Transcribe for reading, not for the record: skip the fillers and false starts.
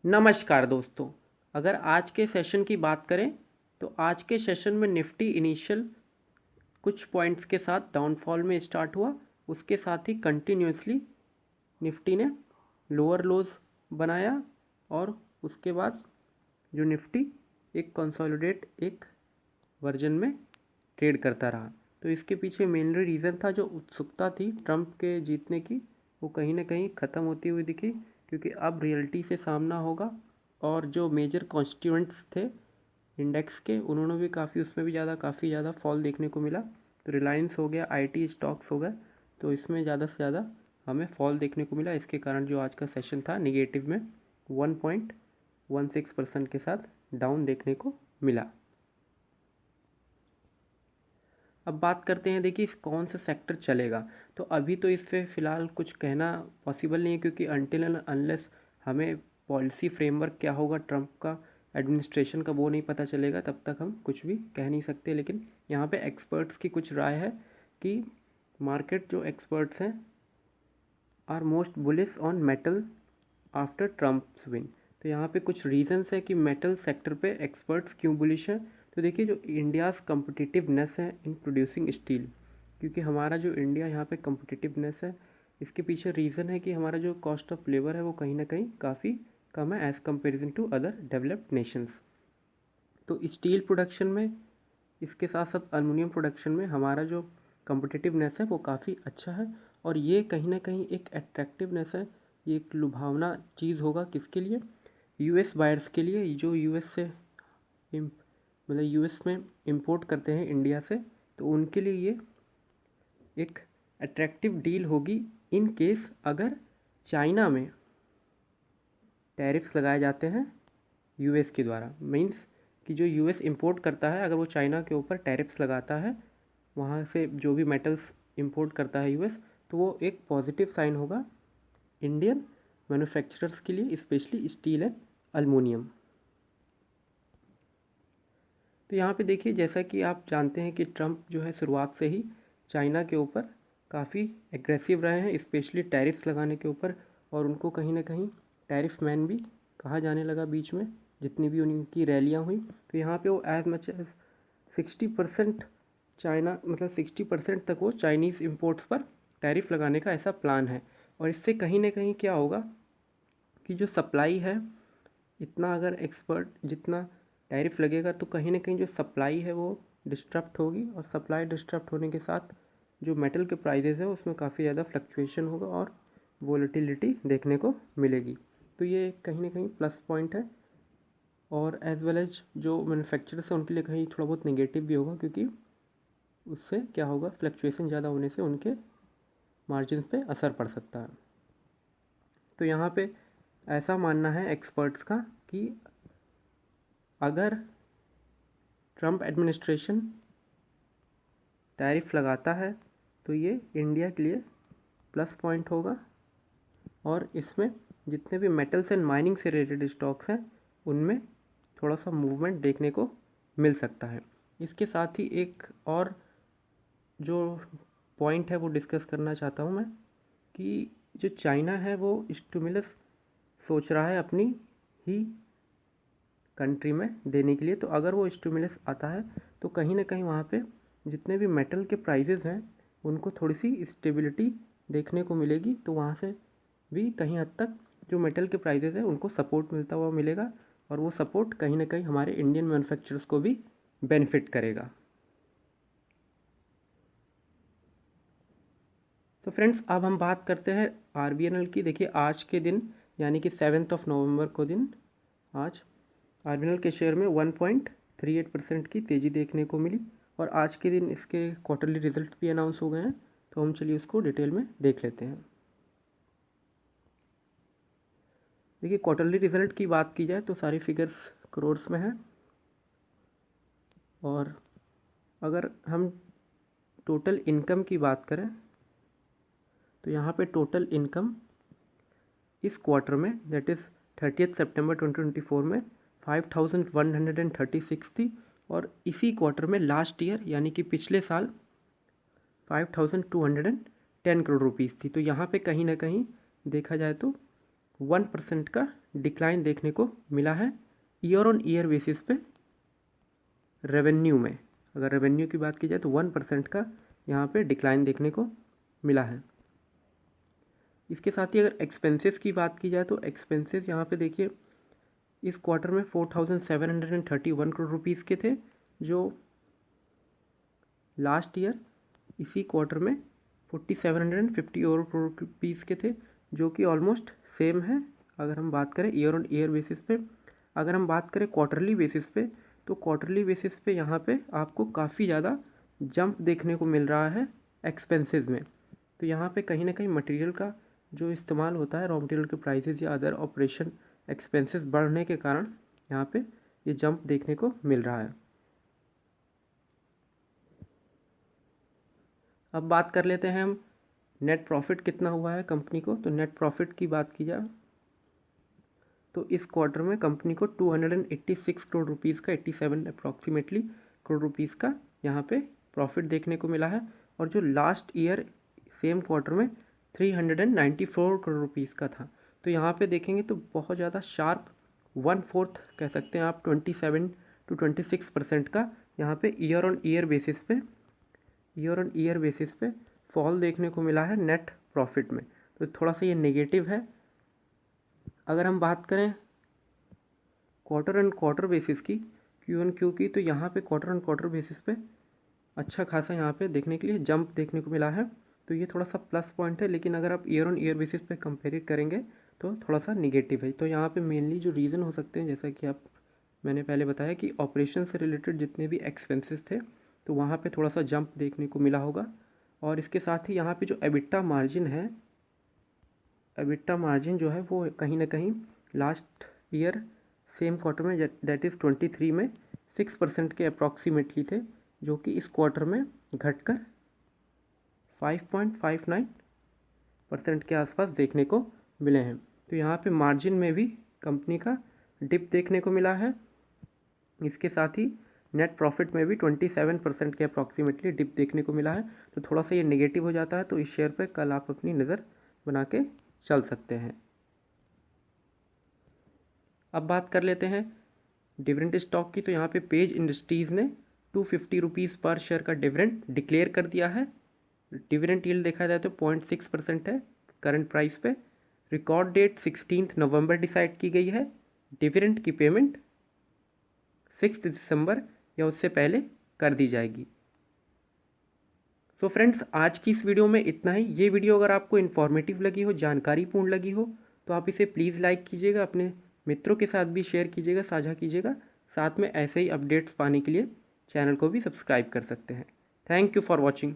नमस्कार दोस्तों। अगर आज के सेशन की बात करें तो आज के सेशन में निफ्टी इनिशियल कुछ पॉइंट्स के साथ डाउनफॉल में स्टार्ट हुआ। उसके साथ ही कंटिन्यूसली निफ्टी ने लोअर लोज बनाया और उसके बाद जो निफ्टी एक कंसोलिडेट एक वर्जन में ट्रेड करता रहा। तो इसके पीछे मेनली रीज़न था जो उत्सुकता थी ट्रंप के जीतने की, वो कहीं ना कहीं ख़त्म होती हुई दिखी, क्योंकि अब रियलिटी से सामना होगा। और जो मेजर कॉन्स्टिट्यूएंट्स थे इंडेक्स के, उन्होंने भी काफ़ी ज़्यादा फॉल देखने को मिला। तो रिलायंस हो गया, आईटी स्टॉक्स हो गए, तो इसमें ज़्यादा से ज़्यादा हमें फॉल देखने को मिला। इसके कारण जो आज का सेशन था निगेटिव में 1.16% के साथ डाउन देखने को मिला। अब बात करते हैं, देखिए कौन सा सेक्टर चलेगा। तो अभी तो इस पे फ़िलहाल कुछ कहना पॉसिबल नहीं है, क्योंकि अनटिल एंड अनलेस हमें पॉलिसी फ्रेमवर्क क्या होगा ट्रंप का, एडमिनिस्ट्रेशन का, वो नहीं पता चलेगा, तब तक हम कुछ भी कह नहीं सकते। लेकिन यहाँ पे एक्सपर्ट्स की कुछ राय है कि मार्केट जो एक्सपर्ट्स हैं are most bullish on metal after Trump's win. तो यहाँ पे कुछ रीजंस है कि मेटल सेक्टर पे एक्सपर्ट्स क्यों बुलिश हैं। तो देखिए जो इंडियाज़ कम्पिटिटिवनेस है इन प्रोड्यूसिंग स्टील, क्योंकि हमारा जो इंडिया यहाँ पे कम्पिटिटिवनेस है, इसके पीछे रीज़न है कि हमारा जो कॉस्ट ऑफ लेबर है वो कहीं ना कहीं काफ़ी कम है as comparison to other developed nations. तो स्टील प्रोडक्शन में, इसके साथ साथ अल्मुनियम प्रोडक्शन में हमारा जो कम्पिटिटिवनेस है वो काफ़ी अच्छा है। और ये कहीं ना कहीं एक अट्रैक्टिवनेस है, ये एक लुभावना चीज़ होगा किसके लिए, यूएस बायर्स के लिए, जो यूएस से मतलब यूएस में इंपोर्ट करते हैं इंडिया से, तो उनके लिए ये एक अट्रैक्टिव डील होगी इन केस अगर चाइना में टैरिफ्स लगाए जाते हैं यूएस के द्वारा। मींस कि जो यूएस इंपोर्ट करता है, अगर वो चाइना के ऊपर टैरिफ्स लगाता है, वहाँ से जो भी मेटल्स इंपोर्ट करता है यूएस, तो वो एक पॉजिटिव साइन होगा इंडियन मैन्युफैक्चरर्स के लिए, स्पेशली स्टील एंड अल्मुनियम। तो यहाँ पे देखिए, जैसा कि आप जानते हैं कि ट्रंप जो है शुरुआत से ही चाइना के ऊपर काफ़ी एग्रेसिव रहे हैं, स्पेशली टैरिफ्स लगाने के ऊपर। और उनको कहीं ना कहीं टैरिफ मैन भी कहा जाने लगा बीच में, जितनी भी उनकी रैलियाँ हुई। तो यहाँ पे वो एज मच एज 60% चाइना, मतलब 60% तक वो चाइनीज़ इम्पोर्ट्स पर टैरिफ लगाने का ऐसा प्लान है। और इससे कहीं ना कहीं क्या होगा कि जो सप्लाई है, इतना अगर एक्सपर्ट जितना टैरिफ लगेगा, तो कहीं ना कहीं जो सप्लाई है वो डिस्टरप्ट होगी। और सप्लाई डिस्टरप्ट होने के साथ जो मेटल के प्राइजेज़ है उसमें काफ़ी ज़्यादा फ्लक्चुएशन होगा और वोलेटिलिटी देखने को मिलेगी। तो ये कहीं ना कहीं प्लस पॉइंट है। और एज वेल एज जो मैन्युफैक्चरर्स हैं उनके लिए कहीं थोड़ा बहुत नेगेटिव भी होगा, क्योंकि उससे क्या होगा, फ्लक्चुएशन ज़्यादा होने से उनके मार्जिन पे असर पड़ सकता है। तो यहाँ पे ऐसा मानना है एक्सपर्ट्स का कि अगर ट्रंप एडमिनिस्ट्रेशन टैरिफ लगाता है तो ये इंडिया के लिए प्लस पॉइंट होगा। और इसमें जितने भी मेटल्स एंड माइनिंग से रिलेटेड स्टॉक्स हैं उनमें थोड़ा सा मूवमेंट देखने को मिल सकता है। इसके साथ ही एक और जो पॉइंट है वो डिस्कस करना चाहता हूँ मैं, कि जो चाइना है वो स्टिमुलस सोच रहा है अपनी ही कंट्री में देने के लिए। तो अगर वो स्टिमुलस आता है तो कहीं ना कहीं वहाँ पे जितने भी मेटल के प्राइजेज़ हैं उनको थोड़ी सी स्टेबिलिटी देखने को मिलेगी। तो वहाँ से भी कहीं हद तक जो मेटल के प्राइजेज़ हैं उनको सपोर्ट मिलता हुआ मिलेगा, और वो सपोर्ट कहीं ना कहीं हमारे इंडियन मैन्युफैक्चरर्स को भी बेनिफिट करेगा। तो फ्रेंड्स, अब हम बात करते हैं आरबीएनएल की। देखिए आज के दिन यानी कि 7 नवंबर को दिन, आज आरबीएनएल के शेयर में 1.38% की तेज़ी देखने को मिली। और आज के दिन इसके क्वार्टरली रिजल्ट भी अनाउंस हो गए हैं, तो हम चलिए उसको डिटेल में देख लेते हैं। देखिए क्वार्टरली रिजल्ट की बात की जाए तो सारी फिगर्स करोर्स में है। और अगर हम टोटल इनकम की बात करें तो यहाँ पे टोटल इनकम इस क्वार्टर में, दैट इज़ 30 सितंबर 2024 में 5136 थी। और इसी क्वार्टर में लास्ट ईयर यानी कि पिछले साल 5210 करोड़ रुपीज़ थी। तो यहाँ पे कहीं ना कहीं देखा जाए तो 1% का डिक्लाइन देखने को मिला है ईयर ऑन ईयर बेसिस पे रेवेन्यू में। अगर रेवेन्यू की बात की जाए तो 1% का यहाँ पे डिक्लाइन देखने को मिला है। इसके साथ ही अगर एक्सपेंसेस की बात की जाए तो एक्सपेंसेस यहाँ पे देखिए इस क्वार्टर में 4731 करोड़ रुपीज़ के थे, जो लास्ट ईयर इसी क्वार्टर में 4750 और करोड़ रुपीज़ के थे, जो कि ऑलमोस्ट सेम है अगर हम बात करें ईयर ऑन ईयर बेसिस पे। अगर हम बात करें क्वार्टरली बेसिस पे तो क्वार्टरली बेसिस पे यहाँ पे आपको काफ़ी ज़्यादा जंप देखने को मिल रहा है एक्सपेंसेस में। तो यहाँ पे कहीं ना कहीं मटेरियल का जो इस्तेमाल होता है, रॉ मटेरियल के प्राइसेस या अदर ऑपरेशन एक्सपेंसेस बढ़ने के कारण यहाँ पे ये जंप देखने को मिल रहा है। अब बात कर लेते हैं हम नेट प्रॉफिट कितना हुआ है कंपनी को। तो नेट प्रॉफिट की बात की जाए तो इस क्वार्टर में कंपनी को 286 करोड़ रुपीज़ का 87 अप्रॉक्सीमेटली करोड़ रुपीज़ का यहाँ पे प्रॉफिट देखने को मिला है, और जो लास्ट ईयर सेम क्वार्टर में 394 करोड़ रुपीज़ का था। तो यहाँ पे देखेंगे तो बहुत ज़्यादा शार्प 1/4 कह सकते हैं आप 27 to 26% का यहाँ पे ईयर ऑन ईयर बेसिस पे फॉल देखने को मिला है नेट प्रॉफिट में। तो थोड़ा सा ये नेगेटिव है। अगर हम बात करें क्वार्टर एंड क्वार्टर बेसिस की, क्यू एन क्यू की, तो यहाँ पे क्वार्टर एंड क्वार्टर बेसिस पे अच्छा खासा यहाँ पे देखने के लिए जंप देखने को मिला है। तो ये थोड़ा सा प्लस पॉइंट है, लेकिन अगर आप ईयर ऑन ईयर बेसिस पे कंपेयर करेंगे तो थोड़ा सा निगेटिव है। तो यहाँ पे मेनली जो रीज़न हो सकते हैं, जैसा कि मैंने पहले बताया कि ऑपरेशन से रिलेटेड जितने भी एक्सपेंसेस थे तो वहाँ पे थोड़ा सा जंप देखने को मिला होगा। और इसके साथ ही यहाँ पे जो एबिटा मार्जिन जो है वो कहीं ना कहीं लास्ट ईयर सेम क्वार्टर में दैट इज़ 23 में 6% के अप्रॉक्सीमेटली थे, जो कि इस क्वार्टर में घटकर 5.59% के आसपास देखने को मिले हैं। तो यहाँ पे मार्जिन में भी कंपनी का डिप देखने को मिला है। इसके साथ ही नेट प्रॉफिट में भी 27% के अप्रॉक्सीमेटली डिप देखने को मिला है। तो थोड़ा सा ये नेगेटिव हो जाता है, तो इस शेयर पे कल आप अपनी नज़र बना के चल सकते हैं। अब बात कर लेते हैं डिविडेंड स्टॉक की। तो यहाँ पे पेज इंडस्ट्रीज़ ने 250 रुपीज़ पर शेयर का डिविडेंड डिक्लेयर कर दिया है। डिविडेंड यील्ड देखा जाए तो 0.6% है करंट प्राइस पे। रिकॉर्ड डेट 16 नवंबर डिसाइड की गई है। डिविडेंड की पेमेंट 6 दिसंबर या उससे पहले कर दी जाएगी। सो फ्रेंड्स, आज की इस वीडियो में इतना ही। ये वीडियो अगर आपको इन्फॉर्मेटिव लगी हो, जानकारीपूर्ण लगी हो, तो आप इसे प्लीज़ लाइक कीजिएगा, अपने मित्रों के साथ भी शेयर कीजिएगा, साझा कीजिएगा। साथ में ऐसे ही अपडेट्स पाने के लिए चैनल को भी सब्सक्राइब कर सकते हैं। Thank you for watching.